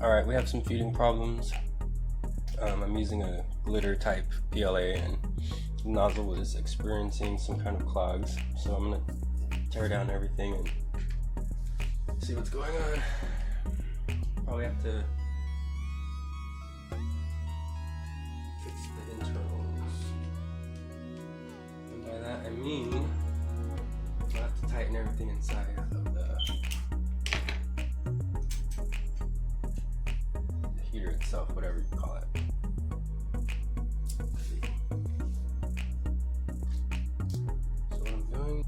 Alright, we have some feeding problems. I'm using a glitter type PLA and the nozzle is experiencing some kind of clogs, so I'm gonna tear down everything and see what's going on. Probably have to fix the internals. And by that I mean I'll have to tighten everything inside of the heater itself, whatever you call it. So what I'm doing,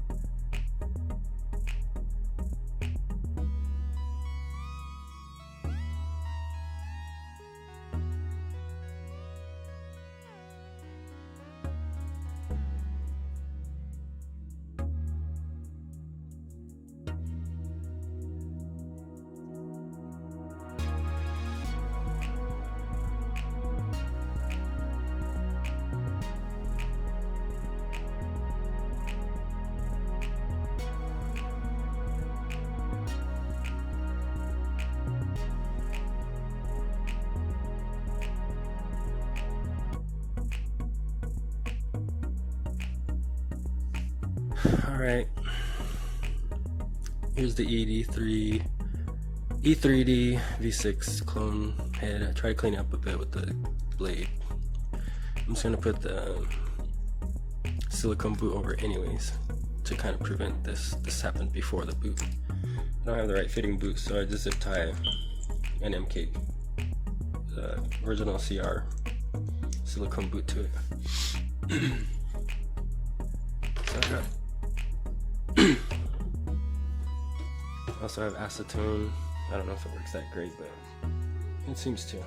alright, here's the E3dV6 clone head. I tried cleaning up a bit with the blade. I'm just gonna put the silicone boot over anyways to kind of prevent this happened before the boot. I don't have the right fitting boot, so I just zip tie an MK, the original CR silicone boot to it. So I got I also have acetone. I don't know if it works that great, but it seems to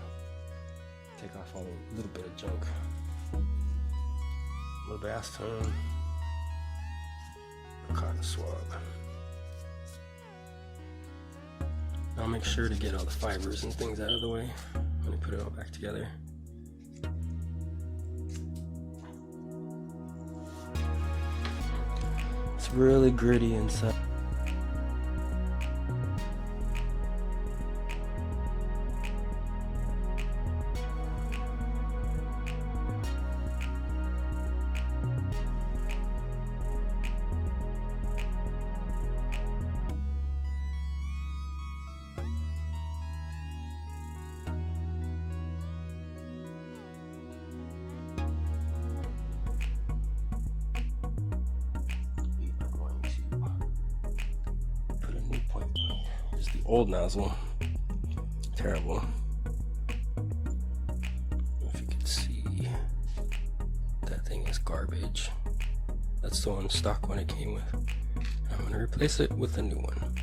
take off all a little bit of junk. A little bit of acetone, a cotton swab. I'll make sure to get all the fibers and things out of the way when I put it all back together. It's really gritty inside. Old nozzle, terrible. If you can see, that thing is garbage. That's the one stock one it came with. I'm gonna replace it with a new one.